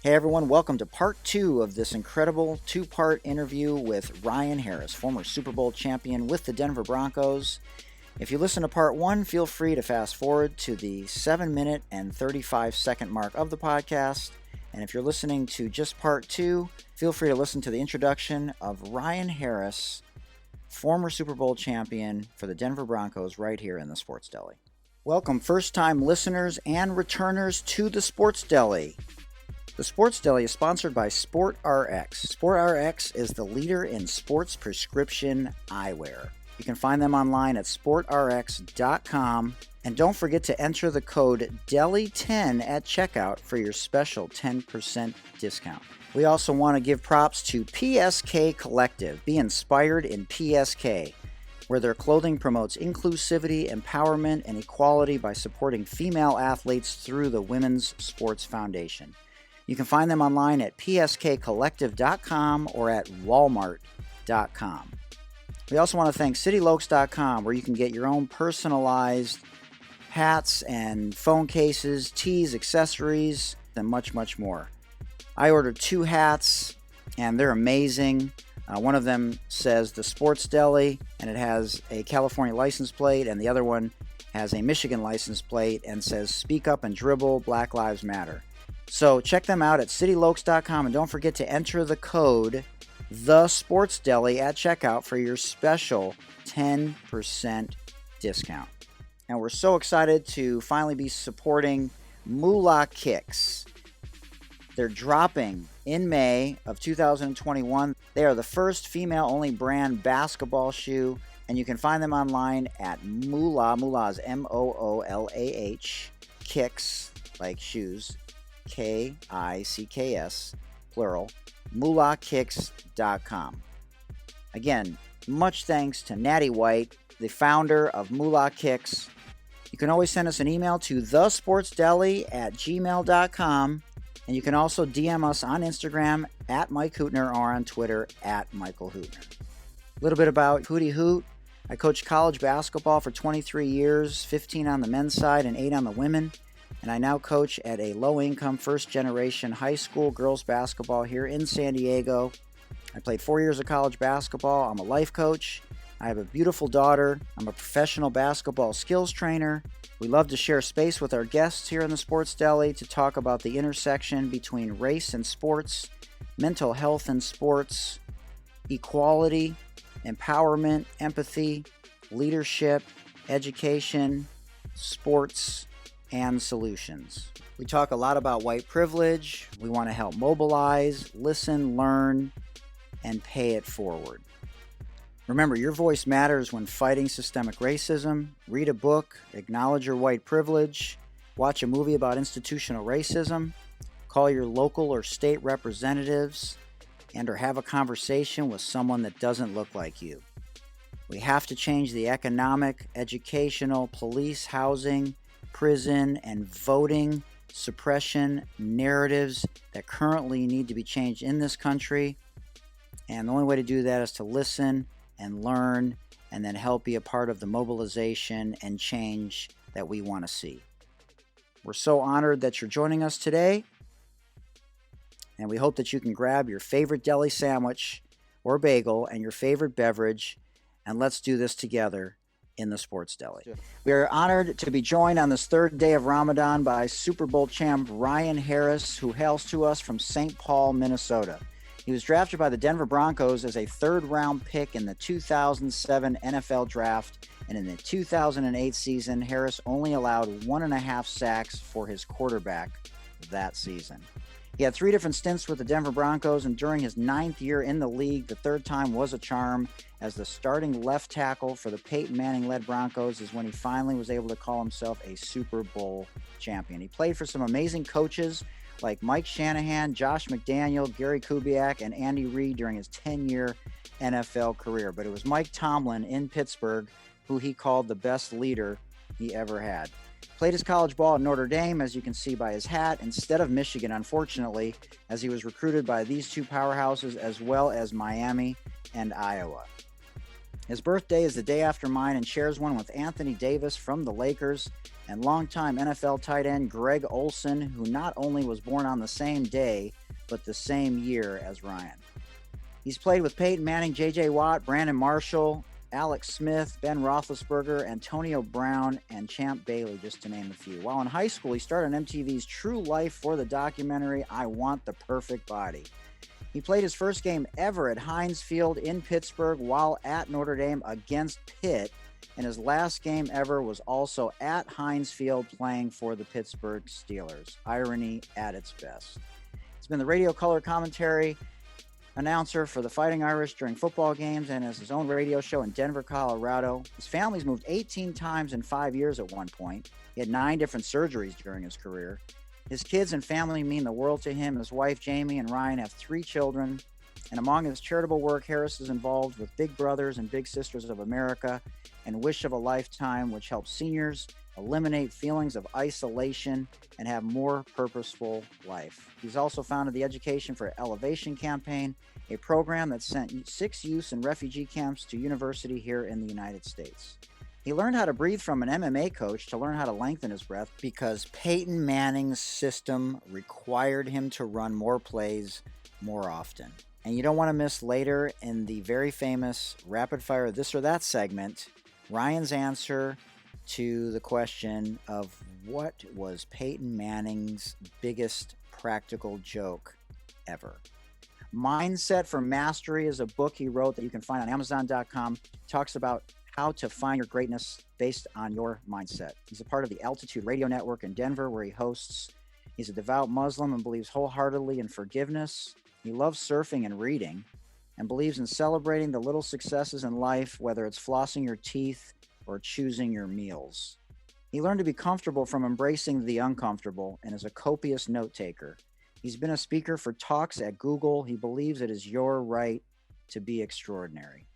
Hey everyone, welcome to part 2 of this incredible 2-part interview with Ryan Harris, former Super Bowl champion with the Denver Broncos. If you listen to part 1, feel free to fast forward to the 7-minute and 35-second mark of the podcast. And if you're listening to just part 2, feel free to listen to the introduction of Ryan Harris, former Super Bowl champion for the Denver Broncos, right here in the Sports Deli. Welcome first-time listeners and returners to the Sports Deli. The Sports Deli is sponsored by SportRx. SportRx is the leader in sports prescription eyewear. You can find them online at sportrx.com. And don't forget to enter the code DELI10 at checkout for your special 10% discount. We also want to give props to PSK Collective. Be inspired in PSK, where their clothing promotes inclusivity, empowerment, and equality by supporting female athletes through the Women's Sports Foundation. You can find them online at pskcollective.com or at walmart.com. We also want to thank citylokes.com, where you can get your own personalized hats and phone cases, tees, accessories, and much, much more. I ordered 2 hats, and they're amazing. One of them says the Sports Deli, and it has a California license plate, and the other one has a Michigan license plate and says Speak Up and Dribble, Black Lives Matter. So check them out at citylokes.com, and don't forget to enter the code THESPORTSDELI at checkout for your special 10% discount. And we're so excited to finally be supporting Moolah Kicks. They're dropping in May of 2021. They are the first female-only brand basketball shoe, and you can find them online at Moolah. Moolah is Moolah, Kicks, like shoes, Kicks, plural, moolahkicks.com. Again, much thanks to Natty White, the founder of Moolah Kicks. You can always send us an email to thesportsdeli@gmail.com, and you can also DM us on Instagram at Mike Hootner or on Twitter at Michael Hootner. A little bit about Hootie Hoot. I coached college basketball for 23 years, 15 on the men's side and 8 on the women. And I now coach at a low-income, first-generation high school girls basketball here in San Diego. I played 4 years of college basketball. I'm a life coach. I have a beautiful daughter. I'm a professional basketball skills trainer. We love to share space with our guests here in the Sports Deli to talk about the intersection between race and sports, mental health and sports, equality, empowerment, empathy, leadership, education, sports, and solutions. We talk a lot about white privilege. We want to help mobilize, listen, learn, and pay it forward. Remember, your voice matters when fighting systemic racism. Read a book, acknowledge your white privilege, watch a movie about institutional racism, call your local or state representatives, and or have a conversation with someone that doesn't look like you. We have to change the economic, educational, police, housing, prison, and voting suppression narratives that currently need to be changed in this country. And the only way to do that is to listen and learn and then help be a part of the mobilization and change that we want to see. We're so honored that you're joining us today, and we hope that you can grab your favorite deli sandwich or bagel and your favorite beverage, and let's do this together in the Sports Deli. We are honored to be joined on this third day of Ramadan by Super Bowl champ Ryan Harris, who hails to us from St. Paul, Minnesota. He was drafted by the Denver Broncos as a third-round pick in the 2007 NFL Draft, and in the 2008 season, Harris only allowed 1.5 sacks for his quarterback that season. He had 3 different stints with the Denver Broncos, and during his 9th year in the league, the third time was a charm. As the starting left tackle for the Peyton Manning-led Broncos is when he finally was able to call himself a Super Bowl champion. He played for some amazing coaches like Mike Shanahan, Josh McDaniel, Gary Kubiak, and Andy Reid during his 10-year NFL career. But it was Mike Tomlin in Pittsburgh who he called the best leader he ever had. Played his college ball at Notre Dame, as you can see by his hat, instead of Michigan, unfortunately, as he was recruited by these 2 powerhouses as well as Miami and Iowa. His birthday is the day after mine and shares one with Anthony Davis from the Lakers and longtime NFL tight end Greg Olsen, who not only was born on the same day, but the same year as Ryan. He's played with Peyton Manning, J.J. Watt, Brandon Marshall, Alex Smith, Ben Roethlisberger, Antonio Brown, and Champ Bailey, just to name a few. While in high school, he starred on MTV's True Life for the documentary I Want the Perfect Body. He played his first game ever at Heinz Field in Pittsburgh while at Notre Dame against Pitt, and his last game ever was also at Heinz Field playing for the Pittsburgh Steelers. Irony at its best. He's been the radio color commentary announcer for the Fighting Irish during football games and has his own radio show in Denver, Colorado. His family's moved 18 times in 5 years at one point. He had 9 different surgeries during his career. His kids and family mean the world to him. His wife, Jamie, and Ryan have 3 children. And among his charitable work, Harris is involved with Big Brothers and Big Sisters of America and Wish of a Lifetime, which helps seniors eliminate feelings of isolation and have more purposeful life. He's also founded the Education for Elevation campaign, a program that sent 6 youths in refugee camps to university here in the United States. He learned how to breathe from an MMA coach to learn how to lengthen his breath because Peyton Manning's system required him to run more plays more often. And you don't want to miss later in the very famous Rapid Fire This or That segment, Ryan's answer to the question of what was Peyton Manning's biggest practical joke ever. Mindset for Mastery is a book he wrote that you can find on Amazon.com. Talks about how to find your greatness based on your mindset. He's a part of the Altitude Radio Network in Denver, where he hosts. He's a devout Muslim and believes wholeheartedly in forgiveness. He loves surfing and reading and believes in celebrating the little successes in life, whether it's flossing your teeth or choosing your meals. He learned to be comfortable from embracing the uncomfortable and is a copious note taker. He's been a speaker for talks at Google. He believes it is your right to be extraordinary.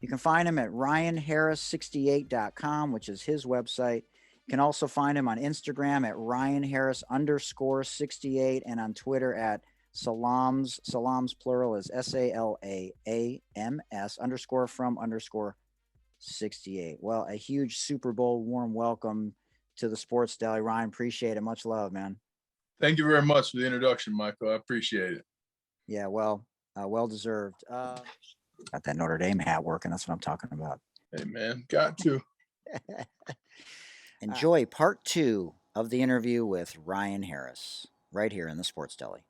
You can find him at ryanharris68.com, which is his website. You can also find him on Instagram at ryanharris_68 and on Twitter at Salams. Salams plural is SALAAMS_from_68. Well, a huge Super Bowl warm welcome to the Sports Deli. Ryan, appreciate it. Much love, man. Thank you very much for the introduction, Michael. I appreciate it. Yeah, well deserved. Got that Notre Dame hat working. That's what I'm talking about. Hey, man, got to. Enjoy part 2 of the interview with Ryan Harris right here in the Sports Deli.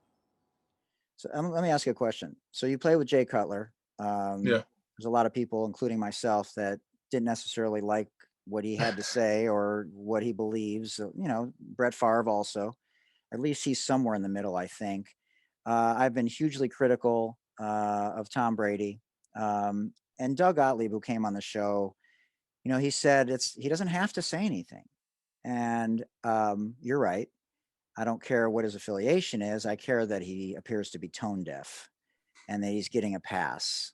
So let me ask you a question. So you play with Jay Cutler. Yeah. There's a lot of people, including myself, that didn't necessarily like what he had to say or what he believes. You know, Brett Favre also. At least he's somewhere in the middle, I think. I've been hugely critical of Tom Brady. And Doug Gottlieb, who came on the show, you know, he said he doesn't have to say anything. And you're right. I don't care what his affiliation is. I care that he appears to be tone deaf and that he's getting a pass.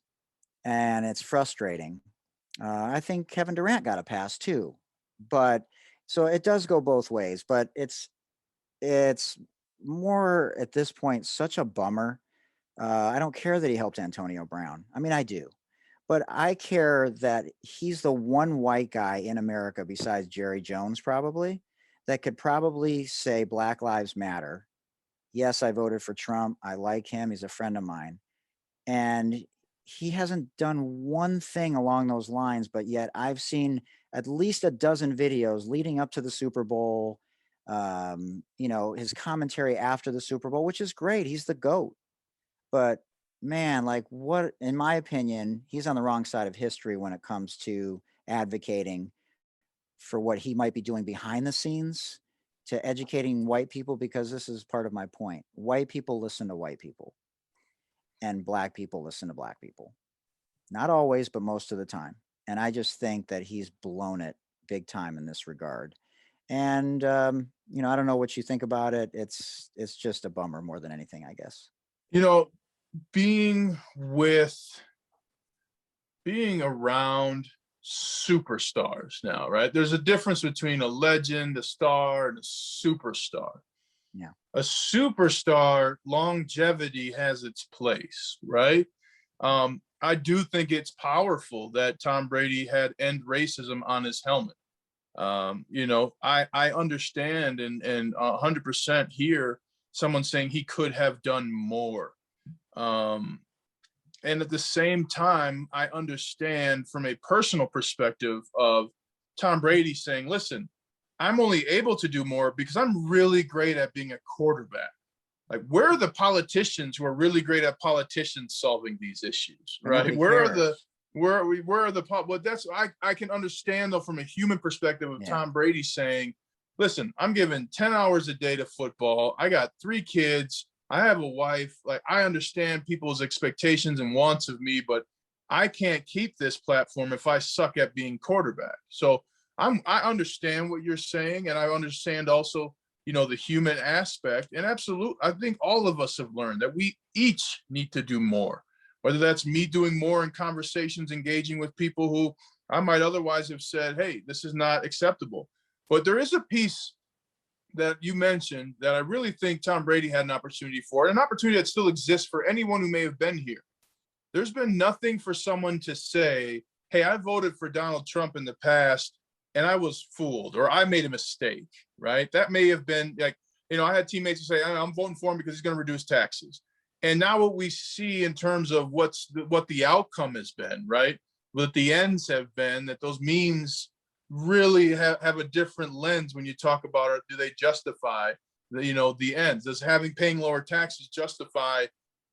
And it's frustrating. I think Kevin Durant got a pass too. But so it does go both ways. But it's more at this point such a bummer. I don't care that he helped Antonio Brown. I mean, I do. But I care that he's the one white guy in America besides Jerry Jones probably that could probably say Black Lives Matter. Yes, I voted for Trump. I like him. He's a friend of mine. And he hasn't done one thing along those lines, but yet I've seen at least a dozen videos leading up to the Super Bowl, you know, his commentary after the Super Bowl, which is great. He's the GOAT. But man, like what, in my opinion, he's on the wrong side of history when it comes to advocating for what he might be doing behind the scenes to educating white people, because this is part of my point. White people listen to white people and Black people listen to Black people. Not always, but most of the time. And I just think that he's blown it big time in this regard. And, you know, I don't know what you think about it. It's just a bummer more than anything, I guess. You know, being around superstars now, right? There's a difference between a legend, a star, and a superstar. Yeah. A superstar longevity has its place, right? I do think it's powerful that Tom Brady had end racism on his helmet. I understand and 100% hear someone saying he could have done more. And at the same time, I understand from a personal perspective of Tom Brady saying, listen, I'm only able to do more because I'm really great at being a quarterback. Like, where are the politicians who are really great at politicians solving these issues, right? Where are the well, that's I can understand though from a human perspective of Tom Brady saying, listen, I'm giving 10 hours a day to football. I got 3 kids. I have a wife. Like, I understand people's expectations and wants of me, but I can't keep this platform if I suck at being quarterback. So I understand what you're saying, and I understand also, the human aspect. And absolutely, I think all of us have learned that we each need to do more, whether that's me doing more in conversations, engaging with people who I might otherwise have said, hey, this is not acceptable. But there is a piece that you mentioned that I really think Tom Brady had an opportunity for, an opportunity that still exists for anyone who may have been here. There's been nothing for someone to say, hey, I voted for Donald Trump in the past and I was fooled, or I made a mistake, right? That may have been like, I had teammates who say, I'm voting for him because he's going to reduce taxes. And now what we see in terms of what the outcome has been, right? What the ends have been, that those means really have a different lens when you talk about it. Do they justify the ends? Does paying lower taxes justify,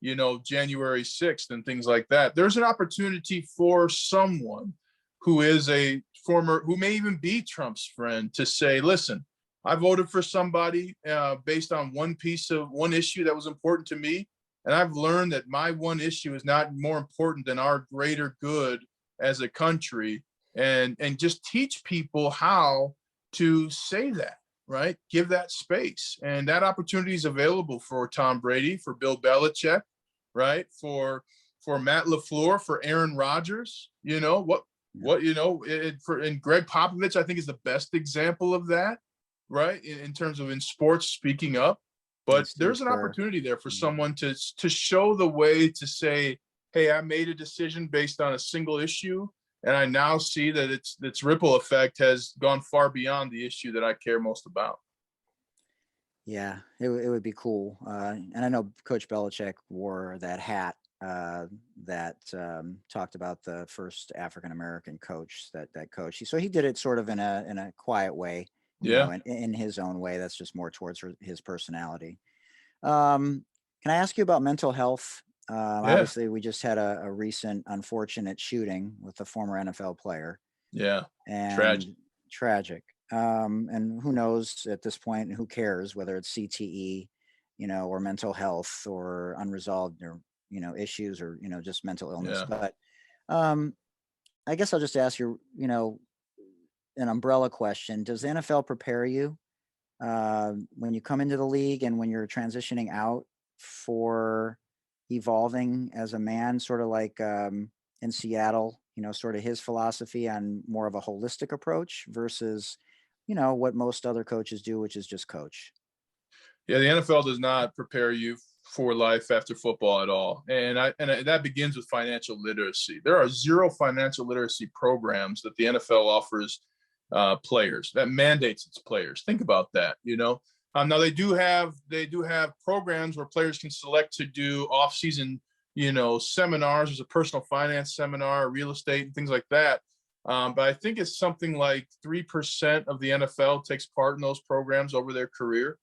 January 6th and things like that? There's an opportunity for someone who is who may even be Trump's friend to say, listen, I voted for somebody based on one issue that was important to me. And I've learned that my one issue is not more important than our greater good as a country. And just teach people how to say that, right? Give that space. And that opportunity is available for Tom Brady, for Bill Belichick, right? For Matt LaFleur, for Aaron Rodgers, and Greg Popovich, I think, is the best example of that, right? In terms of in sports, speaking up. But there's an opportunity there for someone to show the way to say, hey, I made a decision based on a single issue. And I now see that its ripple effect has gone far beyond the issue that I care most about. Yeah, it would be cool. And I know Coach Belichick wore that hat that talked about the first African-American coach that coached. So he did it sort of in a quiet way, in his own way. That's just more towards his personality. Can I ask you about mental health? Obviously, we just had a recent unfortunate shooting with a former NFL player. Yeah, and tragic. And who knows at this point, and who cares whether it's CTE, or mental health or unresolved or, issues or, just mental illness. Yeah. But I guess I'll just ask you, an umbrella question. Does the NFL prepare you when you come into the league and when you're transitioning out for evolving as a man, sort of like in Seattle, sort of his philosophy on more of a holistic approach versus, what most other coaches do, which is just coach? Yeah, the NFL does not prepare you for life after football at all. And that begins with financial literacy. There are 0 financial literacy programs that the NFL offers players, that mandates its players. Think about that, Now they do have programs where players can select to do off-season, seminars. There's a personal finance seminar, real estate, and things like that. But I think it's something like 3% of the NFL takes part in those programs over their career.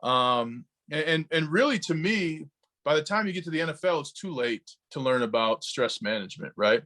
And really, to me, by the time you get to the NFL, it's too late to learn about stress management, right?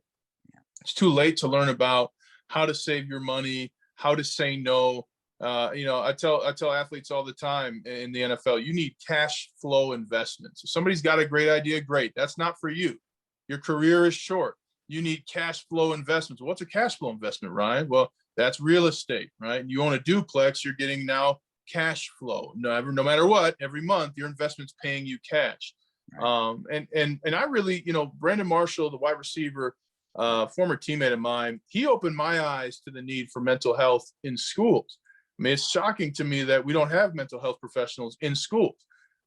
It's too late to learn about how to save your money, how to say no. I tell athletes all the time in the NFL, you need cash flow investments. If somebody's got a great idea, great. That's not for you. Your career is short. You need cash flow investments. Well, what's a cash flow investment, Ryan? Well, that's real estate, right? You own a duplex, you're getting now cash flow. No matter what, every month your investment's paying you cash. Right. And I really, Brandon Marshall, the wide receiver, former teammate of mine, he opened my eyes to the need for mental health in schools. I mean, it's shocking to me that we don't have mental health professionals in schools.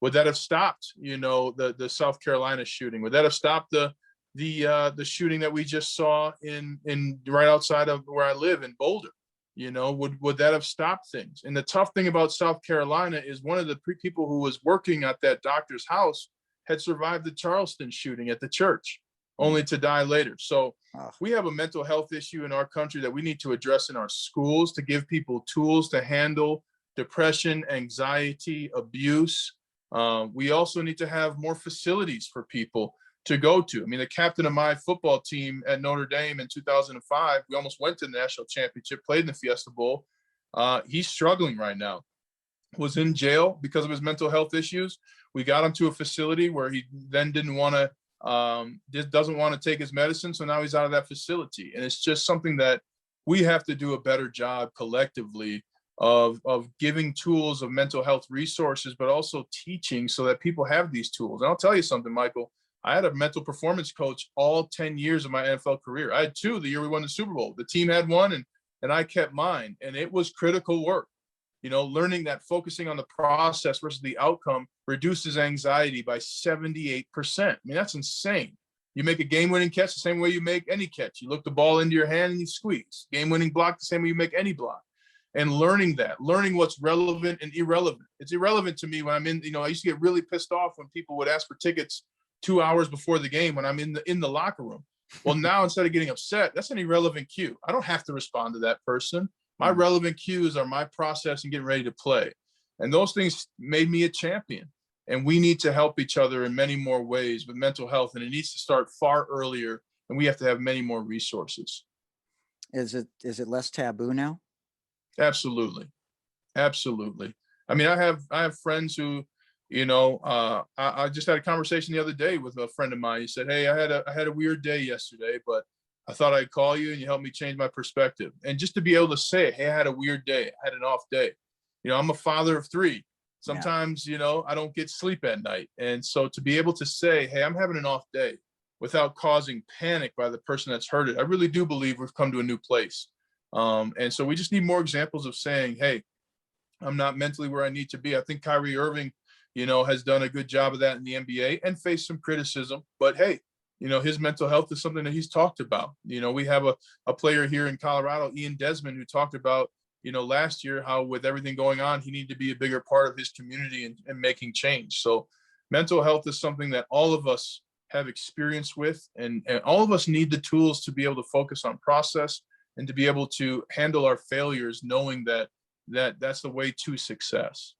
Would that have stopped, the South Carolina shooting? Would that have stopped the the shooting that we just saw in right outside of where I live in Boulder? You know, would that have stopped things? And the tough thing about South Carolina is one of the people who was working at that doctor's house had survived the Charleston shooting at the church, only to die later. So we have a mental health issue in our country that we need to address in our schools to give people tools to handle depression, anxiety, abuse. We also need to have more facilities for people to go to. I mean, the captain of my football team at Notre Dame in 2005, we almost went to the national championship, played in the Fiesta Bowl. He's struggling right now. Was in jail because of his mental health issues. We got him to a facility where he then didn't want to, doesn't want to take his medicine. So now he's out of that facility. And it's just something that we have to do a better job collectively of giving tools of mental health resources, but also teaching so that people have these tools. And I'll tell you something, Michael, I had a mental performance coach all 10 years of my NFL career. I had 2 the year we won the Super Bowl. The team had 1 and I kept mine, and it was critical work. You know, learning that focusing on the process versus the outcome reduces anxiety by 78%. I mean, that's insane. You make a game-winning catch the same way you make any catch. You look the ball into your hand and you squeeze. Game-winning block the same way you make any block. And learning what's relevant and irrelevant. It's irrelevant to me when I'm in, you know, I used to get really pissed off when people would ask for tickets 2 hours before the game when I'm in the locker room. Well, now instead of getting upset, that's an irrelevant cue. I don't have to respond to that person. My relevant cues are my process and getting ready to play. And those things made me a champion. And we need to help each other in many more ways with mental health. And it needs to start far earlier. And we have to have many more resources. Is it less taboo now? Absolutely. Absolutely. I mean, I have friends who, you know, I just had a conversation the other day with a friend of mine. He said, "Hey, I had a weird day yesterday, but I thought I'd call you and you helped me change my perspective." And just to be able to say, "Hey, I had a weird day. I had an off day." You know, I'm a father of 3. Sometimes, you know, I don't get sleep at night. And so to be able to say, "Hey, I'm having an off day," without causing panic by the person that's heard it, I really do believe we've come to a new place. And so we just need more examples of saying, "Hey, I'm not mentally where I need to be." I think Kyrie Irving, you know, has done a good job of that in the NBA and faced some criticism. But hey, you know, his mental health is something that he's talked about. You know, we have a player here in Colorado, Ian Desmond, who talked about, you know, last year how with everything going on, he needed to be a bigger part of his community and making change. So mental health is something that all of us have experience with, and all of us need the tools to be able to focus on process and to be able to handle our failures, knowing that that's the way to success.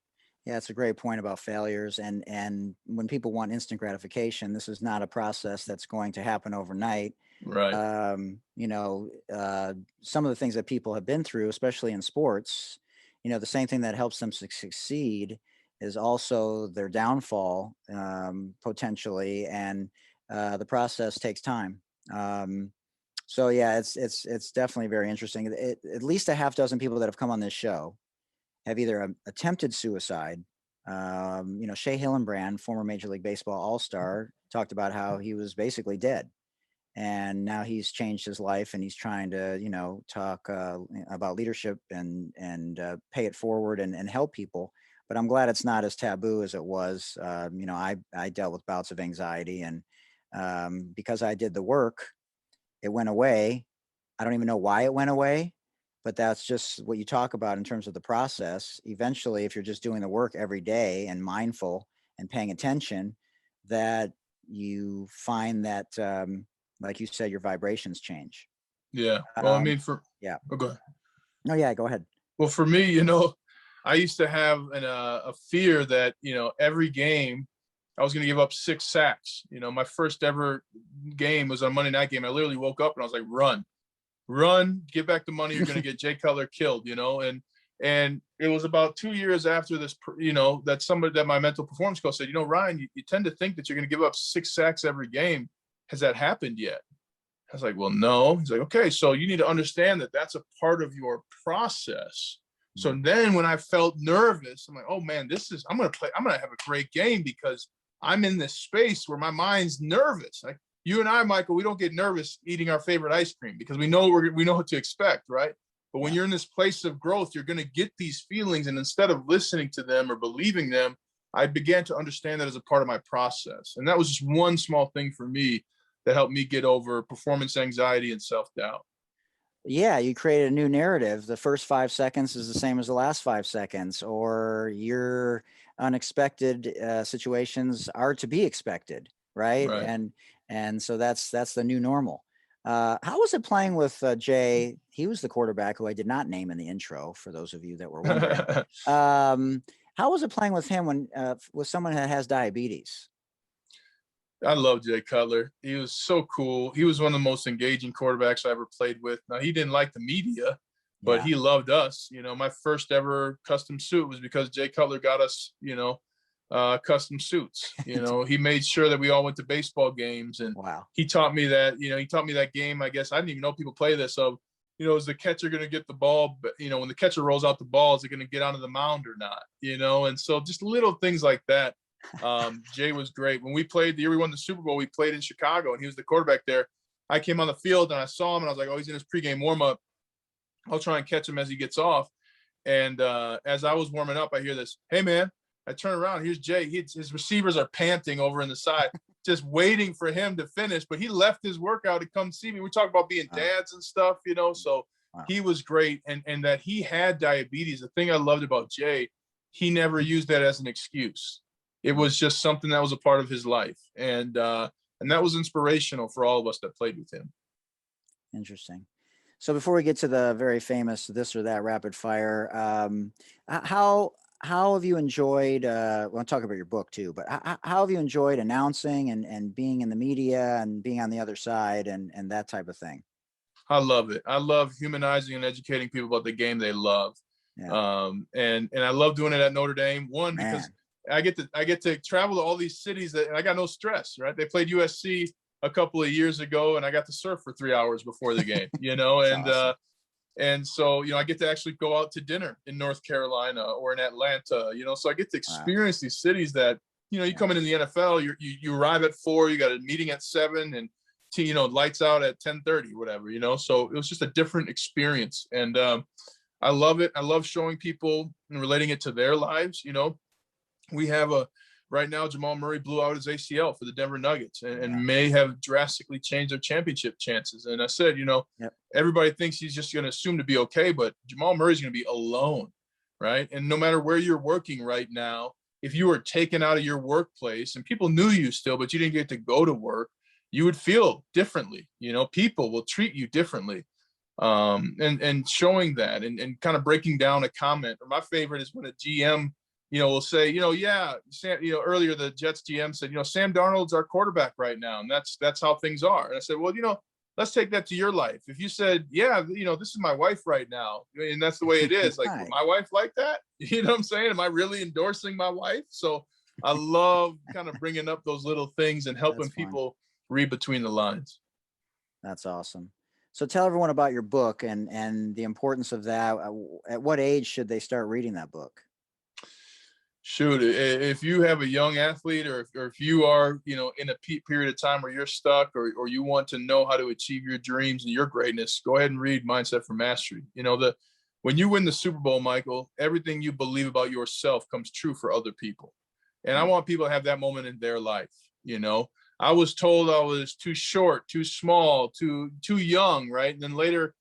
Yeah, it's a great point about failures. And when people want instant gratification, this is not a process that's going to happen overnight. Right. You know, some of the things that people have been through, especially in sports, you know, the same thing that helps them succeed is also their downfall, potentially. And the process takes time. So yeah, it's definitely very interesting. At least a half dozen people that have come on this show have either attempted suicide. You know, Shea Hillenbrand, former Major League Baseball All-Star, talked about how he was basically dead. And now he's changed his life and he's trying to, you know, talk about leadership and pay it forward and help people. But I'm glad it's not as taboo as it was. You know, I dealt with bouts of anxiety, and because I did the work, it went away. I don't even know why it went away, but that's just what you talk about in terms of the process. Eventually, if you're just doing the work every day and mindful and paying attention, that you find that, like you said, your vibrations change. Yeah. Well, I mean, yeah. Oh, go ahead. No, yeah, go ahead. Well, for me, you know, I used to have a fear that, you know, every game I was going to give up 6 sacks. You know, my first ever game was a Monday night game. I literally woke up and I was like, run, get back the money. You're going to get Jay Cutler killed, you know? And it was about 2 years after this, you know, that my mental performance coach said, "You know, Ryan, you tend to think that you're going to give up 6 sacks every game. Has that happened yet?" I was like, "Well, no." He's like, "Okay, so you need to understand that that's a part of your process." So then when I felt nervous, I'm like, "Oh man, I'm going to have a great game because I'm in this space where my mind's nervous." Like you and I, Michael, we don't get nervous eating our favorite ice cream because we know what to expect, right? But when you're in this place of growth, you're going to get these feelings. And instead of listening to them or believing them, I began to understand that as a part of my process. And that was just one small thing for me that helped me get over performance anxiety and self-doubt. Yeah, you created a new narrative. The first 5 seconds is the same as the last 5 seconds, or your unexpected situations are to be expected, right? Right. And so that's the new normal. How was it playing with Jay? He was the quarterback who I did not name in the intro, for those of you that were wondering. How was it playing with him when with someone that has diabetes? I love Jay Cutler. He was so cool. He was one of the most engaging quarterbacks I ever played with. Now, he didn't like the media, but Yeah. he loved us. My first ever custom suit was because Jay Cutler got us, custom suits. He made sure that we all went to baseball games, and Wow. he taught me that. He taught me that game. I guess I didn't even know people play this. Of, is the catcher going to get the ball? But when the catcher rolls out the ball, is it going to get onto the mound or not? And so just little things like that. Jay was great. When we played the year we won the Super Bowl, we played in Chicago, and he was the quarterback there. I came on the field and I saw him, and I was like, oh, he's in his pregame warm-up. I'll try and catch him as he gets off. And as I was warming up, I hear this, hey, man. I turn around. Here's Jay. His receivers are panting over in the side, just waiting for him to finish. But he left his workout to come see me. We talk about being dads and stuff, so he was great. And that he had diabetes. The thing I loved about Jay, he never used that as an excuse. It was just something that was a part of his life. And that was inspirational for all of us that played with him. Interesting. So before we get to the very famous this or that rapid fire, how have you enjoyed, we'll talk about your book too, but how have you enjoyed announcing and being in the media and being on the other side and that type of thing? I love it. I love humanizing and educating people about the game they love. Yeah. And I love doing it at Notre Dame. One, Man. because I get to travel to all these cities and I got no stress, right? They played USC a couple of years ago, and I got to surf for 3 hours before the game, and Awesome. and so I get to actually go out to dinner in North Carolina or in Atlanta, so I get to experience these cities that you come in the NFL, you arrive at 4, you got a meeting at 7, and lights out at 10:30, whatever, so it was just a different experience. And I love it. I love showing people and relating it to their lives. We have right now, Jamal Murray blew out his ACL for the Denver Nuggets and may have drastically changed their championship chances. And I said, everybody thinks he's just going to assume to be okay, but Jamal Murray's going to be alone, right? And no matter where you're working right now, if you were taken out of your workplace and people knew you still, but you didn't get to go to work, you would feel differently. People will treat you differently. And showing that and kind of breaking down a comment. Or my favorite is when a GM will say, Sam, earlier the Jets GM said, Sam Darnold's our quarterback right now. And that's how things are. And I said, well, let's take that to your life. If you said, this is my wife right now, and that's the way it is. Like, would my wife like that? You know what I'm saying? Am I really endorsing my wife? So I love kind of bringing up those little things and helping people read between the lines. That's awesome. So tell everyone about your book and the importance of that. At what age should they start reading that book? Shoot, if you have a young athlete or if you are, in a period of time where you're stuck or you want to know how to achieve your dreams and your greatness, go ahead and read Mindset for Mastery. When you win the Super Bowl, Michael, everything you believe about yourself comes true for other people. And I want people to have that moment in their life. I was told I was too short, too small, too young, right? And then later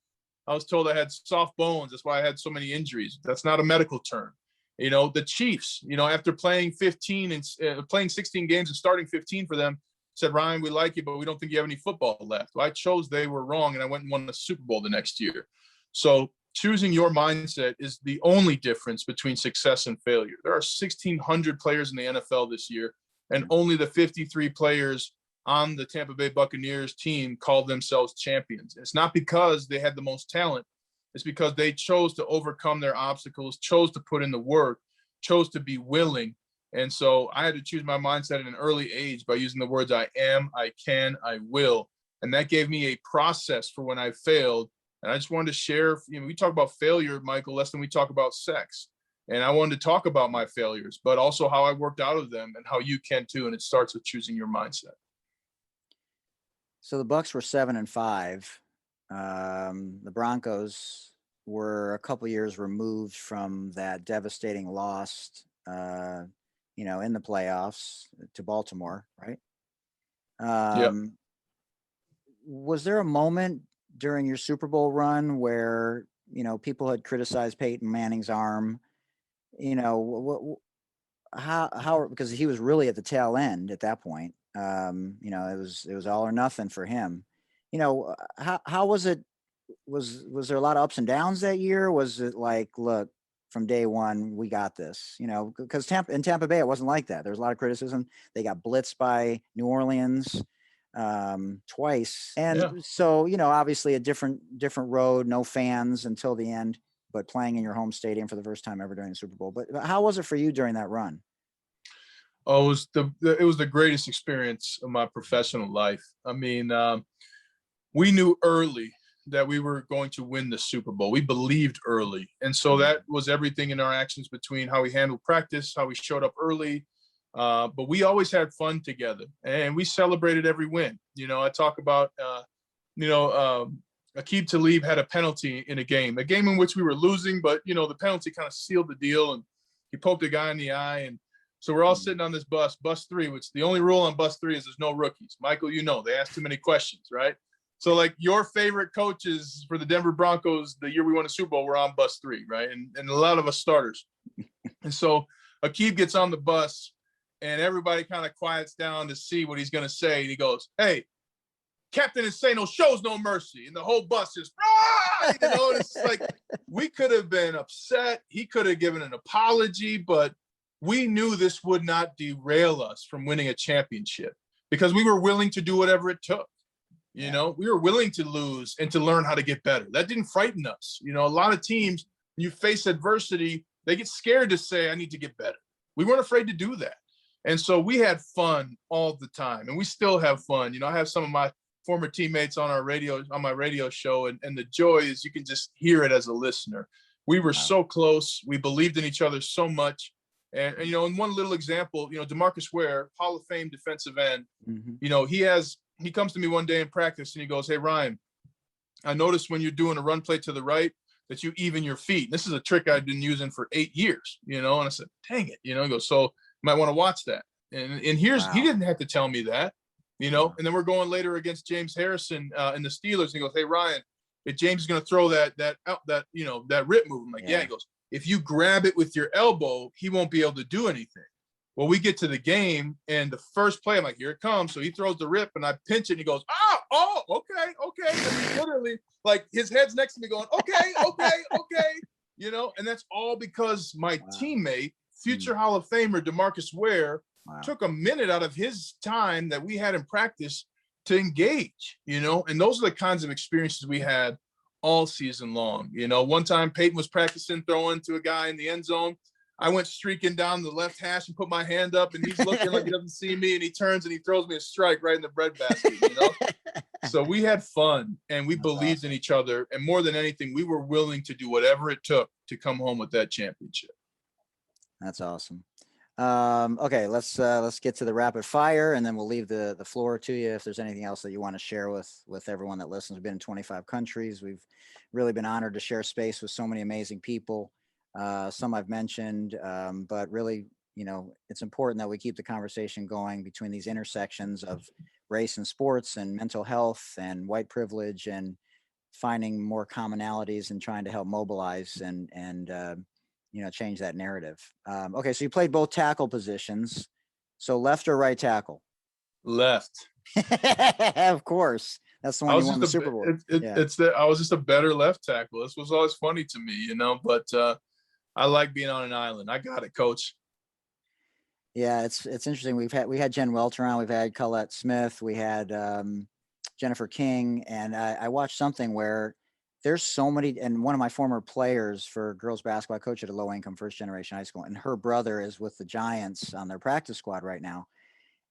I was told I had soft bones. That's why I had so many injuries. That's not a medical term. The Chiefs, after playing 15 and playing 16 games and starting 15 for them, said, Ryan, we like you, but we don't think you have any football left. Well, I chose they were wrong, and I went and won the Super Bowl the next year. So choosing your mindset is the only difference between success and failure. There are 1,600 players in the NFL this year, and only the 53 players on the Tampa Bay Buccaneers team called themselves champions. It's not because they had the most talent. It's because they chose to overcome their obstacles, chose to put in the work, chose to be willing. And so I had to choose my mindset at an early age by using the words I am, I can, I will. And that gave me a process for when I failed. And I just wanted to share, we talk about failure, Michael, less than we talk about sex. And I wanted to talk about my failures, but also how I worked out of them and how you can too. And it starts with choosing your mindset. So the Bucs were 7-5. The Broncos were a couple years removed from that devastating loss, in the playoffs to Baltimore, right? Yeah. was there a moment during your Super Bowl run where, people had criticized Peyton Manning's arm? How because he was really at the tail end at that point. It was all or nothing for him. How was it? Was there a lot of ups and downs that year? Was it like, look, from day one, we got this? Because in Tampa Bay, it wasn't like that. There was a lot of criticism. They got blitzed by New Orleans twice, and Yeah. so obviously a different road, no fans until the end, but playing in your home stadium for the first time ever during the Super Bowl. But how was it for you during that run? Oh, it was the greatest experience of my professional life. I mean, we knew early that we were going to win the Super Bowl. We believed early. And so that was everything in our actions, between how we handled practice, how we showed up early. But we always had fun together, and we celebrated every win. I talk about, Aqib Talib had a penalty in a game in which we were losing, but, the penalty kind of sealed the deal, and he poked a guy in the eye. And so we're all sitting on this bus 3, which the only rule on bus 3 is there's no rookies. Michael, they ask too many questions, right? So like your favorite coaches for the Denver Broncos, the year we won the Super Bowl, were on bus 3, right? And a lot of us starters. And so Aqib gets on the bus, and everybody kind of quiets down to see what he's going to say. And he goes, "Hey, Captain Insano shows no mercy." And the whole bus is, and it's like, we could have been upset. He could have given an apology, but we knew this would not derail us from winning a championship, because we were willing to do whatever it took. We were willing to lose and to learn how to get better. That didn't frighten us. A lot of teams, when you face adversity, they get scared to say, "I need to get better." We weren't afraid to do that. And so we had fun all the time, and we still have fun. I have some of my former teammates on my radio show, and the joy is you can just hear it as a listener. We were so close. We believed in each other so much. And in one little example, DeMarcus Ware, Hall of Fame defensive end, he comes to me one day in practice, and he goes, "Hey, Ryan, I noticed when you're doing a run play to the right that you even your feet. And this is a trick I've been using for 8 years, and I said, dang it, he goes, "So you might want to watch that." And he didn't have to tell me that, and then we're going later against James Harrison in the Steelers. And he goes, "Hey, Ryan, if James is going to throw that rip move," I'm like, yeah. He goes, "If you grab it with your elbow, he won't be able to do anything." Well, we get to the game, and the first play, I'm like, here it comes. So he throws the rip, and I pinch it, and he goes, okay. And he literally, like, his head's next to me going, okay. And that's all because my teammate, future Hall of Famer DeMarcus Ware, took a minute out of his time that we had in practice to engage, and those are the kinds of experiences we had all season long. One time Peyton was practicing throwing to a guy in the end zone. I went streaking down the left hash and put my hand up, and he's looking like he doesn't see me, and he turns and he throws me a strike right in the breadbasket, So we had fun, and we believed in each other. And more than anything, we were willing to do whatever it took to come home with that championship. That's awesome. Okay, let's get to the rapid fire, and then we'll leave the floor to you if there's anything else that you want to share with everyone that listens. We've been in 25 countries. We've really been honored to share space with so many amazing people. Some I've mentioned, but really, it's important that we keep the conversation going between these intersections of race and sports and mental health and white privilege, and finding more commonalities and trying to help mobilize and change that narrative. Okay, so you played both tackle positions. So left or right tackle? Left. Of course. That's the one you won the Super Bowl. I was just a better left tackle. This was always funny to me, but I like being on an island. I got it, Coach. Yeah, it's interesting. We had Jen Welter on. We've had Colette Smith. We had Jennifer King, and I watched something where there's so many. And one of my former players for girls basketball, I coach at a low-income first-generation high school, and her brother is with the Giants on their practice squad right now.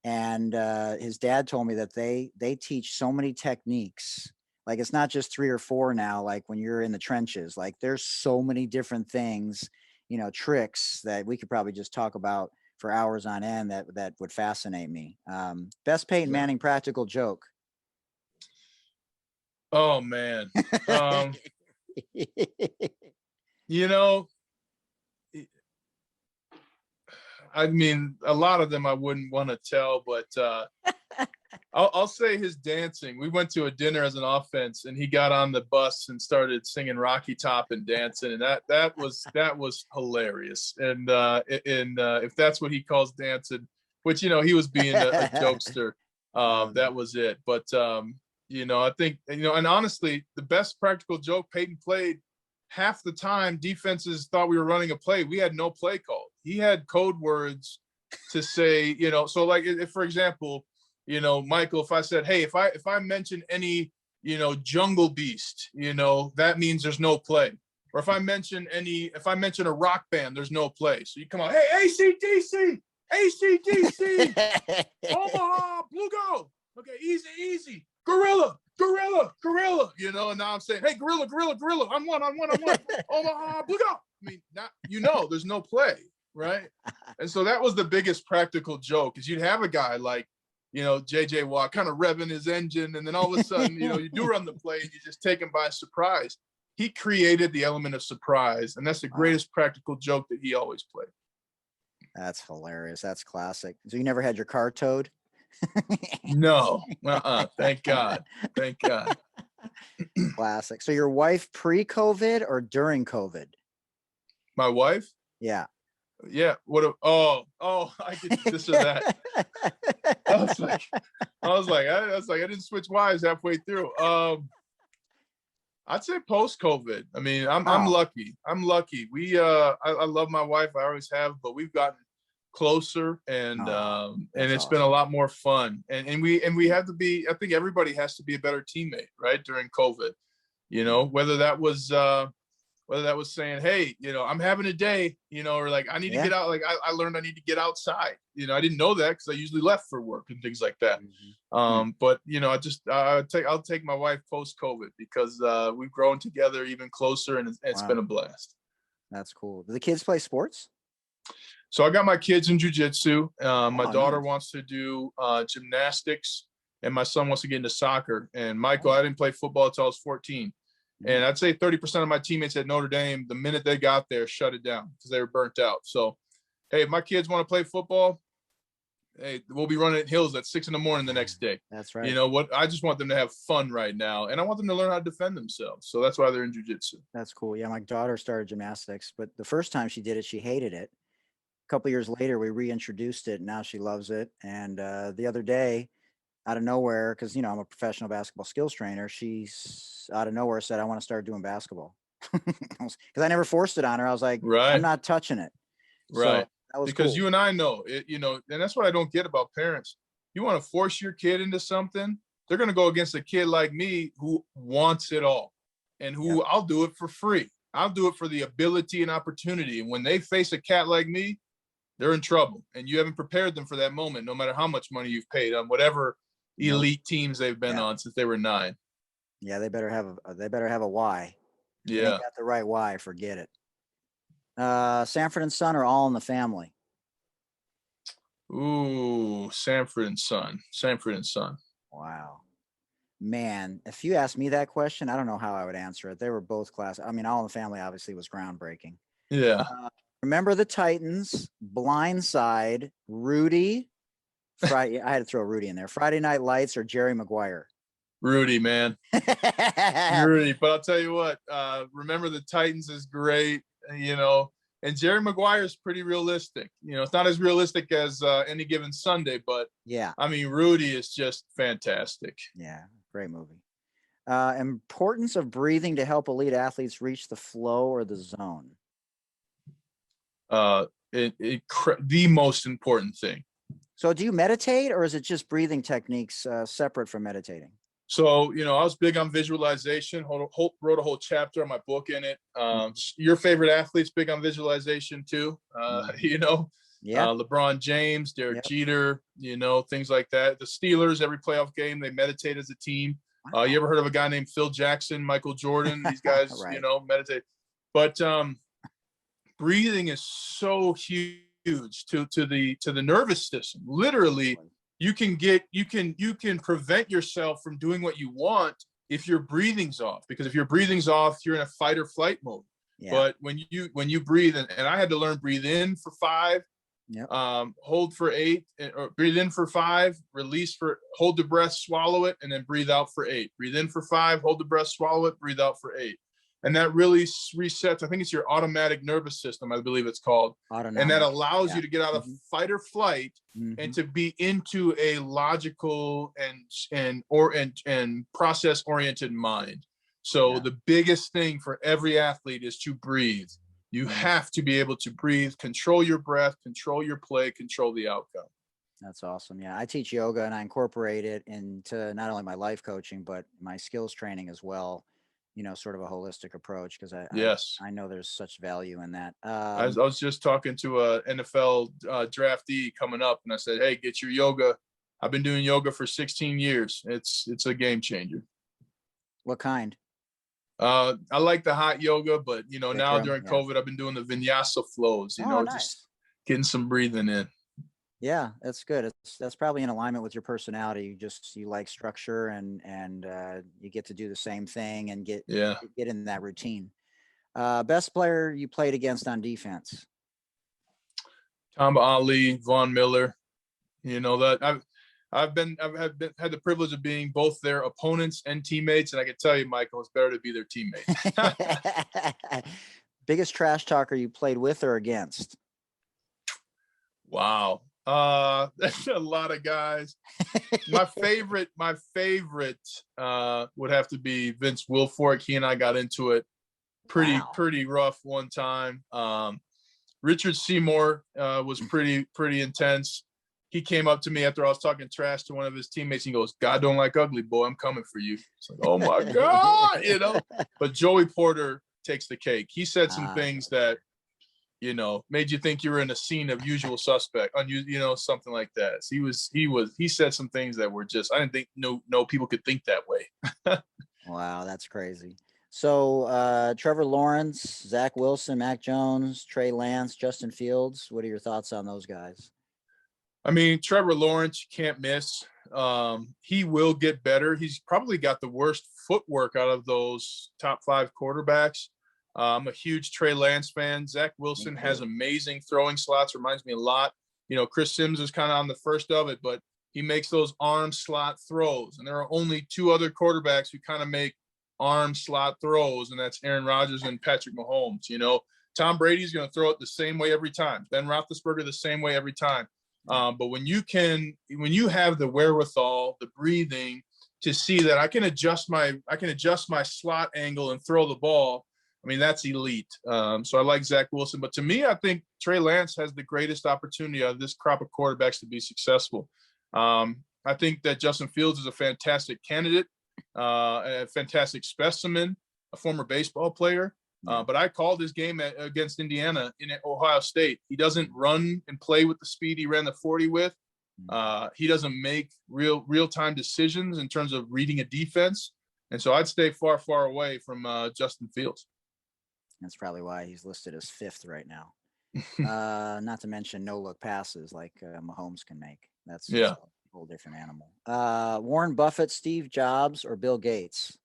And his dad told me that they teach so many techniques. Like, it's not just 3 or 4 now, like when you're in the trenches. Like, there's so many different things, tricks that we could probably just talk about for hours on end that would fascinate me. Best Peyton Manning practical joke. Oh, man. I mean, a lot of them I wouldn't want to tell, but I'll say his dancing. We went to a dinner as an offense, and he got on the bus and started singing Rocky Top and dancing, and that was hilarious. And if that's what he calls dancing, which he was being a jokester, that was it. But I think and honestly, the best practical joke Peyton played. Half the time, defenses thought we were running a play. We had no play called. He had code words to say, so like if, for example, Michael, if I said, hey, if I mention any, jungle beast, that means there's no play. Or if I mention a rock band, there's no play. So you come out, hey, ACDC, Omaha, Blue Go. Okay, easy. Gorilla. And now I'm saying, hey, gorilla. I'm one. Omaha, Blue Go. I mean, there's no play, right? And so that was the biggest practical joke, is you'd have a guy like, JJ Watt kind of revving his engine, and then all of a sudden, you do run the play and you just take him by surprise. He created the element of surprise, and that's the greatest practical joke that he always played. That's hilarious. That's classic. So you never had your car towed? No. Thank God. Classic. So your wife pre-COVID or during COVID? My wife? Yeah. Yeah. I did this or that. I was like, I didn't switch wives halfway through. I'd say post-COVID. I mean, I'm lucky. We I love my wife. I always have, but we've gotten closer, and it's been a lot more fun. And we have to be, I think everybody has to be a better teammate, right? During COVID, whether that was saying, hey, I'm having a day, or like, I need to get out. Like I learned I need to get outside. I didn't know that because I usually left for work and things like that. But I'll take my wife post-COVID, because we've grown together even closer, and it's been a blast. That's cool. Do the kids play sports? So I got my kids in jiu-jitsu. My daughter wants to do gymnastics, and my son wants to get into soccer. And Michael, I didn't play football until I was 14. And I'd say 30% of my teammates at Notre Dame, the minute they got there, shut it down because they were burnt out. So, hey, if my kids want to play football, hey, we'll be running hills at 6 a.m. the next day. That's right. You know what? I just want them to have fun right now, and I want them to learn how to defend themselves. So that's why they're in jiu-jitsu. That's cool. Yeah, my daughter started gymnastics, but the first time she did it, she hated it. A couple years later, we reintroduced it, and now she loves it. And the other day, out of nowhere, because I'm a professional basketball skills trainer, she's out of nowhere said, I want to start doing basketball. Because I never forced it on her. I was like, I'm not touching it. Right. So that was because cool. You and I know it, and that's what I don't get about parents. You want to force your kid into something, they're going to go against a kid like me who wants it all, and who I'll do it for free. I'll do it for the ability and opportunity. And when they face a cat like me, they're in trouble. And you haven't prepared them for that moment, no matter how much money you've paid on whatever elite teams they've been on since they were 9. Yeah, they better have a why. Yeah, they ain't got the right why. Forget it. Sanford and Son are all in the family. Ooh, Sanford and Son. Wow, man! If you asked me that question, I don't know how I would answer it. They were both class. I mean, All in the Family obviously was groundbreaking. Yeah. Remember the Titans, Blindside, Rudy. Friday, I had to throw Rudy in there. Friday Night Lights or Jerry Maguire. Rudy, man. Rudy. But I'll tell you what, Remember the Titans is great, and Jerry Maguire is pretty realistic. It's not as realistic as Any Given Sunday, but I mean, Rudy is just fantastic. Yeah, great movie. Importance of breathing to help elite athletes reach the flow or the zone. The most important thing. So do you meditate, or is it just breathing techniques separate from meditating? So, I was big on visualization, wrote a whole chapter on my book in it. Your favorite athlete's big on visualization too, LeBron James, Derek Jeter, things like that. The Steelers, every playoff game, they meditate as a team. Wow. You ever heard of a guy named Phil Jackson, Michael Jordan? These guys, meditate. But breathing is so huge to the nervous system. Literally, you can prevent yourself from doing what you want if your breathing's off. Because if your breathing's off, you're in a fight or flight mode. Yeah. But when you breathe, and I had to learn breathe in for 5, Yep. Hold for 8, or breathe in for 5, release for, hold the breath, swallow it, and then breathe out for 8. Breathe in for 5, hold the breath, swallow it, breathe out for 8. And that really resets, I think it's your automatic nervous system, I believe it's called. Autonomic. And that allows you to get out of fight or flight and to be into a logical and process oriented mind. So the biggest thing for every athlete is to breathe. You have to be able to breathe, control your breath, control your play, control the outcome. That's awesome. Yeah, I teach yoga and I incorporate it into not only my life coaching, but my skills training as well. Sort of a holistic approach, because I know there's such value in that. I was just talking to a NFL draftee coming up, and I said, hey, get your yoga. I've been doing yoga for 16 years. It's a game changer. What kind? I like the hot yoga, but now during COVID, I've been doing the vinyasa flows, nice. Just getting some breathing in. Yeah, that's good. That's probably in alignment with your personality. You like structure and you get to do the same thing and get in that routine. Best player you played against on defense? Tom Ali, Von Miller. That I've had the privilege of being both their opponents and teammates, and I can tell you, Michael, it's better to be their teammate. Biggest trash talker you played with or against? Wow. That's a lot of guys. My favorite would have to be Vince Wilfork. He and I got into it pretty rough one time. Richard Seymour was pretty intense. He came up to me after I was talking trash to one of his teammates. He goes, "God don't like ugly, boy. I'm coming for you." It's like, oh my God, But Joey Porter takes the cake. He said some things that, made you think you were in a scene of Usual Suspect, something like that. So he said some things that were just, I didn't think no people could think that way. Wow, that's crazy. So Trevor Lawrence, Zach Wilson, Mac Jones, Trey Lance, Justin Fields. What are your thoughts on those guys? I mean, Trevor Lawrence, you can't miss. He will get better. He's probably got the worst footwork out of those top 5 quarterbacks. I'm a huge Trey Lance fan. Zach Wilson has amazing throwing slots, reminds me a lot. Chris Sims is kind of on the first of it, but he makes those arm slot throws. And there are only 2 other quarterbacks who kind of make arm slot throws, and that's Aaron Rodgers and Patrick Mahomes. Tom Brady's going to throw it the same way every time. Ben Roethlisberger the same way every time. But when you have the wherewithal, the breathing to see that I can adjust my slot angle and throw the ball, I mean, that's elite. So I like Zach Wilson, but to me, I think Trey Lance has the greatest opportunity out of this crop of quarterbacks to be successful. I think that Justin Fields is a fantastic candidate, a fantastic specimen, a former baseball player. But I called his game against Indiana in Ohio State. He doesn't run and play with the speed he ran the 40 with. He doesn't make real-time decisions in terms of reading a defense. And so I'd stay far, far away from Justin Fields. That's probably why he's listed as 5th right now. Not to mention no-look passes like Mahomes can make. That's a whole different animal. Warren Buffett, Steve Jobs, or Bill Gates?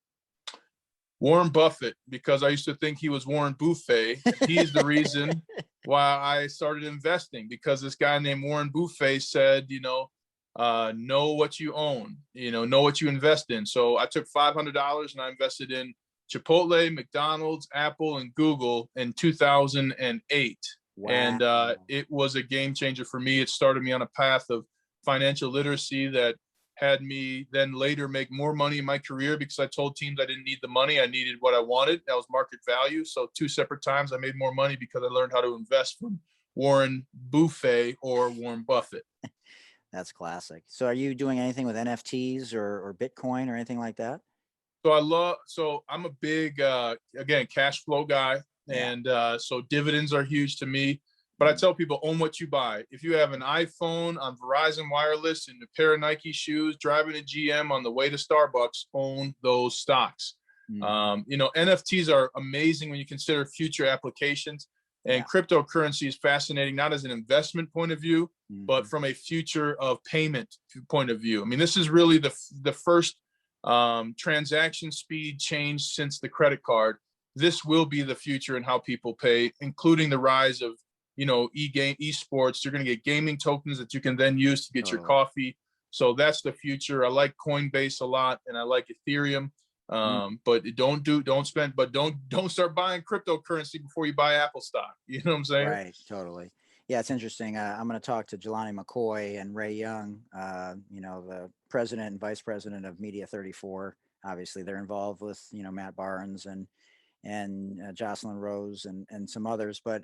Warren Buffett, because I used to think he was Warren Buffet. He's the reason why I started investing, because this guy named Warren Buffett said, know what you own, know what you invest in. So I took $500 and I invested in Chipotle, McDonald's, Apple, and Google in 2008. Wow. And it was a game changer for me. It started me on a path of financial literacy that had me then later make more money in my career, because I told teams I didn't need the money. I needed what I wanted. That was market value. So 2 separate times I made more money because I learned how to invest from Warren Buffett or Warren Buffett. That's classic. So are you doing anything with NFTs or Bitcoin or anything like that? So I'm a big, again, cash flow guy. And so dividends are huge to me. But I tell people, own what you buy. If you have an iPhone on Verizon Wireless and a pair of Nike shoes, driving a GM on the way to Starbucks, own those stocks. NFTs are amazing when you consider future applications. And cryptocurrency is fascinating, not as an investment point of view, but from a future of payment point of view. I mean, this is really the first transaction speed change since the credit card. This will be the future in how people pay, including the rise of esports. You're going to get gaming tokens that you can then use to get your coffee. So that's the future. I like Coinbase a lot, and I like Ethereum. But don't start buying cryptocurrency before you buy Apple stock. You know what I'm saying? Right. Totally. Yeah, it's interesting. I'm going to talk to Jelani McCoy and Ray Young, the president and vice president of Media 34. Obviously, they're involved with, Matt Barnes and Jocelyn Rose and some others. But,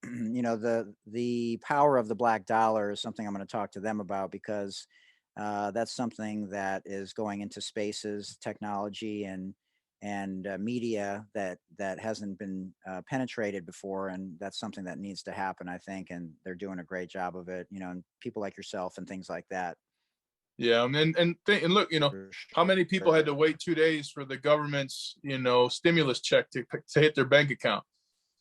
the power of the black dollar is something I'm going to talk to them about, because that's something that is going into spaces, technology, and media that hasn't been penetrated before, and that's something that needs to happen, I think, and they're doing a great job of it. And people like yourself and things like that. Yeah, and look, how many people had to wait 2 days for the government's stimulus check to hit their bank account?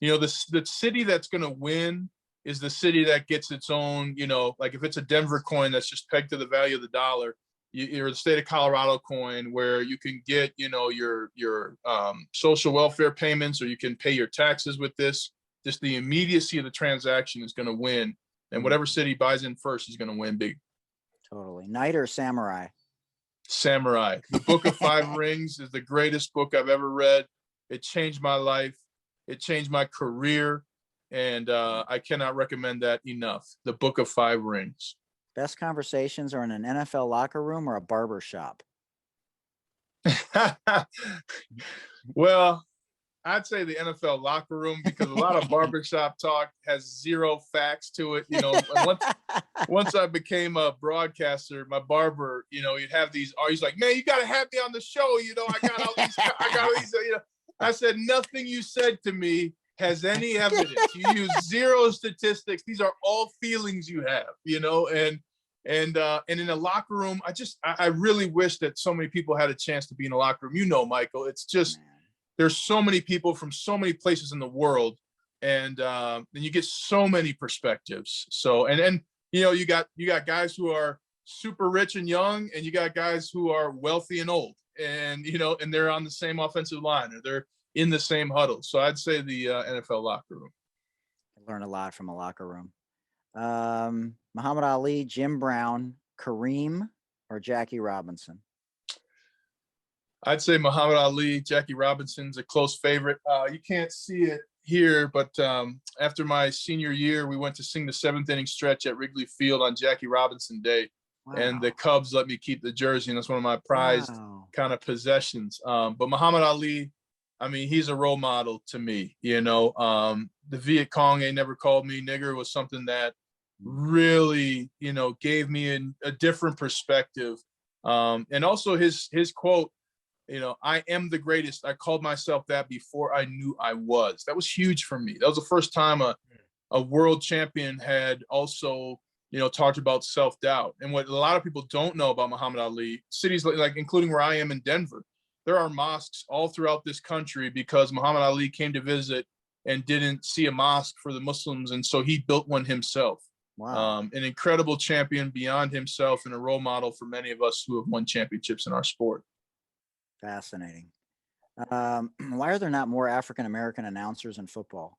The city that's going to win is the city that gets its own, like if it's a Denver coin that's just pegged to the value of the dollar, you're the state of Colorado coin, where you can get, your social welfare payments, or you can pay your taxes with this. Just the immediacy of the transaction is going to win. And whatever city buys in first is going to win big. Totally. Knight or samurai? Samurai. The Book of Five Rings is the greatest book I've ever read. It changed my life. It changed my career. And I cannot recommend that enough. The Book of Five Rings. Best conversations are in an NFL locker room or a barber shop? Well, I'd say the NFL locker room, because a lot of barbershop talk has zero facts to it. Once I became a broadcaster, my barber, he'd have these, he's like, man, you got to have me on the show. I got all these, I said, nothing you said to me has any evidence. You use zero statistics. These are all feelings you have, and in a locker room, I really wish that so many people had a chance to be in a locker room. Michael, it's just, there's so many people from so many places in the world, and you get so many perspectives. So, and you got guys who are super rich and young, and you got guys who are wealthy and old, and and they're on the same offensive line, or they're in the same huddle. So I'd say the NFL locker room. I learn a lot from a locker room. Muhammad Ali, Jim Brown, Kareem, or Jackie Robinson? I'd say Muhammad Ali. Jackie Robinson's a close favorite. You can't see it here, but after my senior year, we went to sing the 7th inning stretch at Wrigley Field on Jackie Robinson Day. Wow. And the Cubs let me keep the jersey, and that's one of my prized kind of possessions. But Muhammad Ali, I mean, he's a role model to me. The Viet Cong ain't never called me nigger was something that really, gave me a different perspective. And also his quote, I am the greatest. I called myself that before I knew I was. That was huge for me. That was the first time a world champion had also, talked about self-doubt. And what a lot of people don't know about Muhammad Ali, cities like including where I am in Denver, there are mosques all throughout this country because Muhammad Ali came to visit and didn't see a mosque for the Muslims. And so he built one himself. Wow. An incredible champion beyond himself, and a role model for many of us who have won championships in our sport. Fascinating. Why are there not more African-American announcers in football?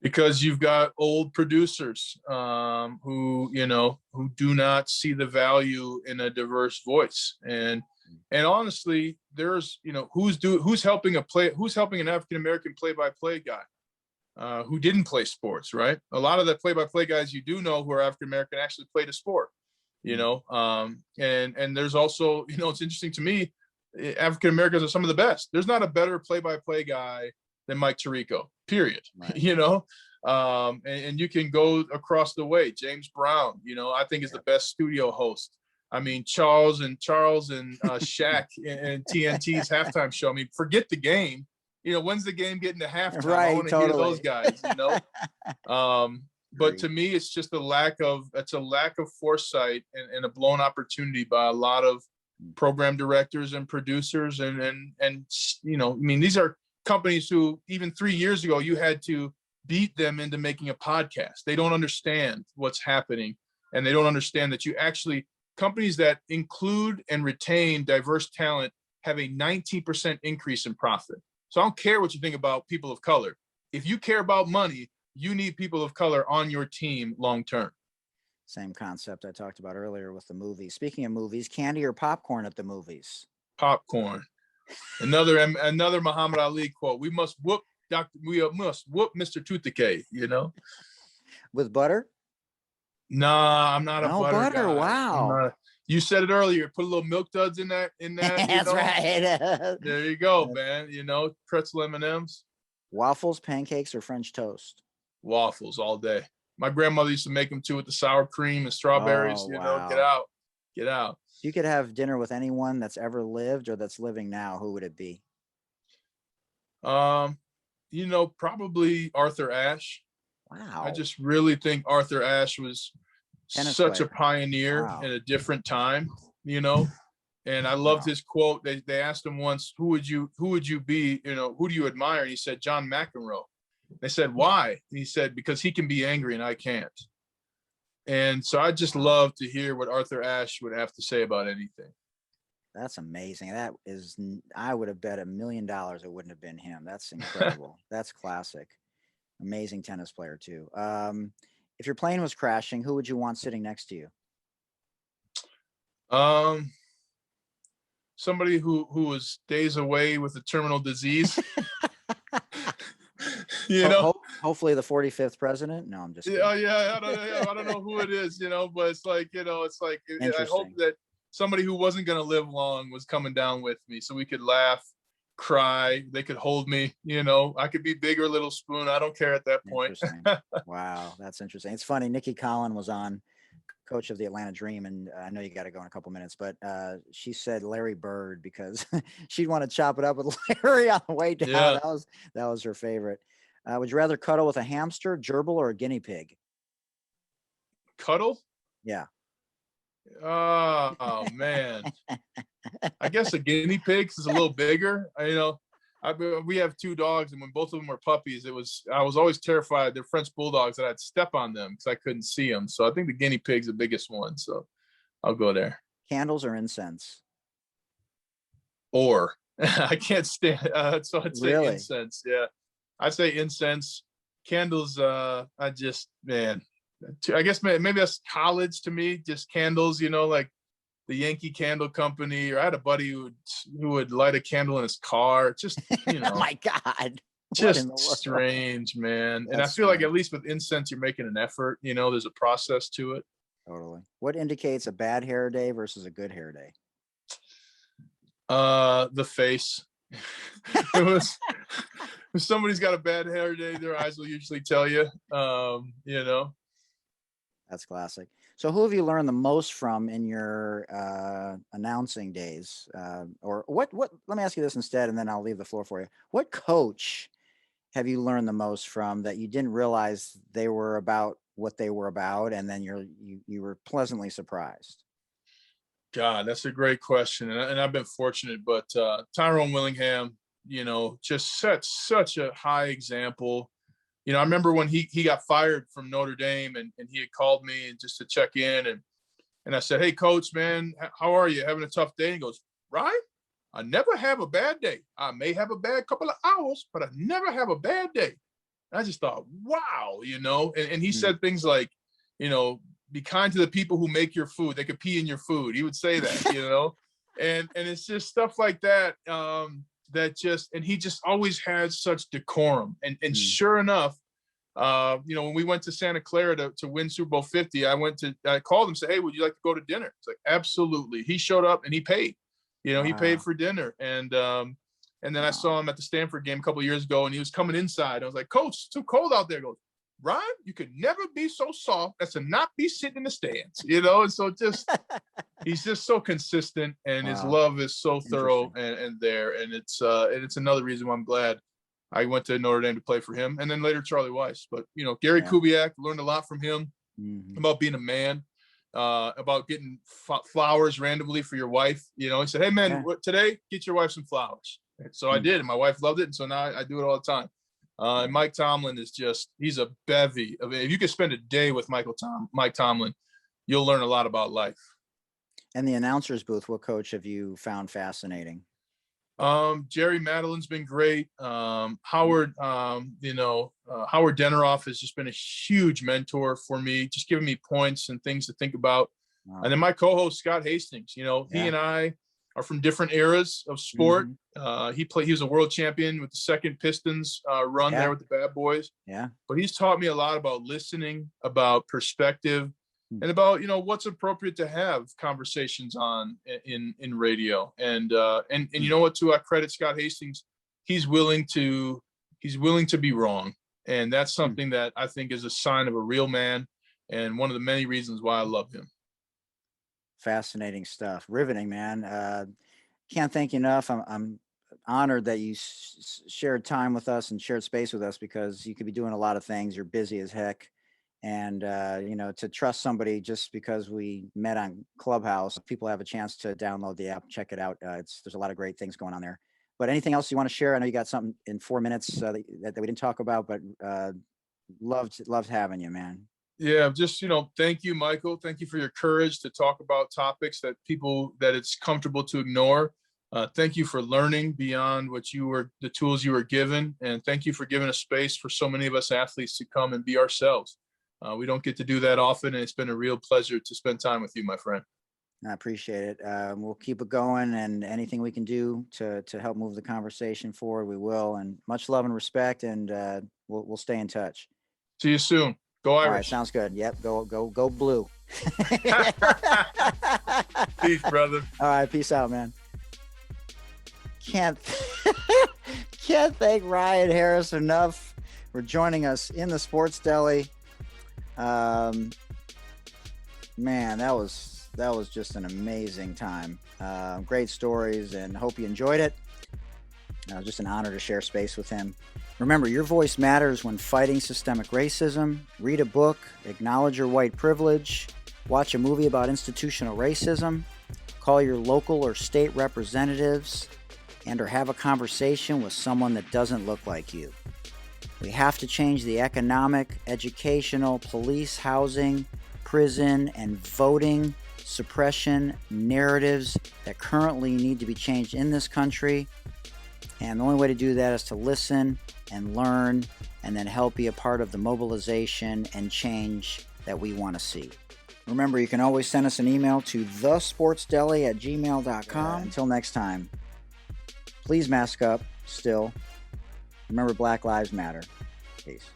Because you've got old producers who do not see the value in a diverse voice. And honestly, there's, who's helping an African-American play-by-play guy who didn't play sports, right? A lot of the play-by-play guys who are African-American actually played a sport, and there's also, it's interesting to me, African-Americans are some of the best. There's not a better play-by-play guy than Mike Tirico, period. Right. And you can go across the way. James Brown, I think is the best studio host. I mean, Charles and Shaq and TNT's halftime show. I mean, forget the game. When's the game getting to halftime? Right, I want to hear those guys, But to me, it's just a lack of foresight and a blown opportunity by a lot of program directors and producers. These are companies who even 3 years ago, you had to beat them into making a podcast. They don't understand what's happening. And they don't understand that companies that include and retain diverse talent have a 19% increase in profit. So I don't care what you think about people of color. If you care about money, you need people of color on your team long term. Same concept I talked about earlier with the movies. Speaking of movies, candy or popcorn at the movies? Popcorn. Another Muhammad Ali quote. We must whoop Mr. Toothdecay, you know? With butter? Nah, I'm not a No butter butter. guy. Wow. You said it earlier. Put a little milk duds in that. That's right. There you go, man. You know, pretzel M&Ms. Waffles, pancakes, or French toast? Waffles all day. My grandmother used to make them too with the sour cream and strawberries. Oh, you wow. know, get out. If you could have dinner with anyone that's ever lived or that's living now, who would it be? You know, probably Arthur Ashe. Wow. I just really think Arthur Ashe was such a pioneer in a different time, you know. And I loved his quote. They asked him once, who would you be, you know, who do you admire? And he said, John McEnroe. They said, why? And he said, because he can be angry and I can't. And so I just love to hear what Arthur Ashe would have to say about anything. That's amazing. I would have bet $1 million it wouldn't have been him. That's incredible. That's classic. Amazing tennis player too. If your plane was crashing, who would you want sitting next to you? Somebody who was days away with a terminal disease. You know, hopefully the 45th president. No, I'm just kidding. Yeah. I don't know who it is, you know, but it's like, you know, I hope that somebody who wasn't going to live long was coming down with me so we could laugh, cry. They could hold me, you know, I could be big or little spoon. I don't care at that point. Wow. That's interesting. It's funny. Nikki Collin was on, coach of the Atlanta Dream. And I know you got to go in a couple minutes, but she said Larry Bird because she'd want to chop it up with Larry on the way down. Yeah. That was her favorite. Would you rather cuddle with a hamster, gerbil, or a guinea pig? Cuddle? Yeah. Oh man. I guess a guinea pig is a little bigger. We have 2 dogs, and when both of them were puppies, I was always terrified. They're French bulldogs that I'd step on them because I couldn't see them. So I think the guinea pig's the biggest one. So I'll go there. Candles or incense? Or I can't stand. So I'd say Really? Incense. Yeah, I'd say incense. Candles. I guess maybe that's college to me. Just candles. You know, like the Yankee Candle Company, or I had a buddy who would light a candle in his car. Just, you know, Oh my God, just strange, man. And I feel like at least with incense, you're making an effort. You know, there's a process to it. Totally. What indicates a bad hair day versus a good hair day? The face. If somebody's got a bad hair day, their eyes will usually tell you. You know. That's classic. So who have you learned the most from in your announcing days? Or what, let me ask you this instead, and then I'll leave the floor for you. What coach have you learned the most from that you didn't realize they were about what they were about, and then you were pleasantly surprised? God, that's a great question. And I've been fortunate, but Tyrone Willingham, you know, just set such a high example. You know, I remember when he got fired from Notre Dame, and he had called me and just to check in, and I said, "Hey coach, man, how are you? Having a tough day?" And he goes, "Ryan, I never have a bad day. I may have a bad couple of hours, but I never have a bad day." And I just thought, wow, you know, and he said things like, you know, be kind to the people who make your food. They could pee in your food. He would say that, you know, and it's just stuff like that. And he just always had such decorum. And sure enough, you know, when we went to Santa Clara to win Super Bowl 50, I called him and said, "Hey, would you like to go to dinner?" It's like, absolutely. He showed up and he paid, you know, he paid for dinner. And then I saw him at the Stanford game a couple of years ago, and he was coming inside. I was like, "Coach, it's too cold out there." He goes, "Ryan, you could never be so soft as to not be sitting in the stands," you know? And so he's just so consistent, and his love is so thorough and there. And it's another reason why I'm glad I went to Notre Dame to play for him. And then later Charlie Weiss. But, you know, Gary Kubiak, learned a lot from him about being a man, about getting flowers randomly for your wife. You know, he said, "Hey man, today get your wife some flowers." And so I did, and my wife loved it. And so now I do it all the time. And Mike Tomlin is he's a bevy of it. If you could spend a day with Mike Tomlin, you'll learn a lot about life. And the announcer's booth, what coach have you found fascinating? Jerry Madeline's been great. Howard, Howard Deneroff has just been a huge mentor for me, just giving me points and things to think about. Wow. And then my co-host Scott Hastings, he and I are from different eras of sport. He was a world champion with the second Pistons run there with the Bad Boys. Yeah. But he's taught me a lot about listening, about perspective, and about what's appropriate to have conversations on in radio. And you know what, too, I credit Scott Hastings. He's willing to be wrong, and that's something that I think is a sign of a real man, and one of the many reasons why I love him. Fascinating stuff. Riveting, man. Can't thank you enough. I'm honored that you shared time with us and shared space with us, because you could be doing a lot of things. You're busy as heck. And, to trust somebody just because we met on Clubhouse, people have a chance to download the app, check it out. There's a lot of great things going on there. But anything else you want to share? I know you got something in 4 minutes that we didn't talk about, but loved having you, man. Yeah, just, thank you, Michael. Thank you for your courage to talk about topics that it's comfortable to ignore. Thank you for learning beyond the tools you were given. And thank you for giving a space for so many of us athletes to come and be ourselves. We don't get to do that often, and it's been a real pleasure to spend time with you, my friend. I appreciate it. We'll keep it going, and anything we can do to help move the conversation forward, we will. And much love and respect, and we'll stay in touch. See you soon. Go Irish. All right, sounds good. Yep, go blue. Peace, brother. All right, peace out, man. Can't thank Ryan Harris enough for joining us in the Sports Deli. Man, that was just an amazing time. Great stories, and hope you enjoyed it. Just an honor to share space with him. Remember, your voice matters when fighting systemic racism. Read a book, acknowledge your white privilege, watch a movie about institutional racism, call your local or state representatives, or have a conversation with someone that doesn't look like you. We have to change the economic, educational, police, housing, prison, and voting suppression narratives that currently need to be changed in this country. And the only way to do that is to listen and learn, and then help be a part of the mobilization and change that we want to see. Remember, you can always send us an email to thesportsdeli@gmail.com. Until next time, please mask up still. Remember, Black Lives Matter. Peace.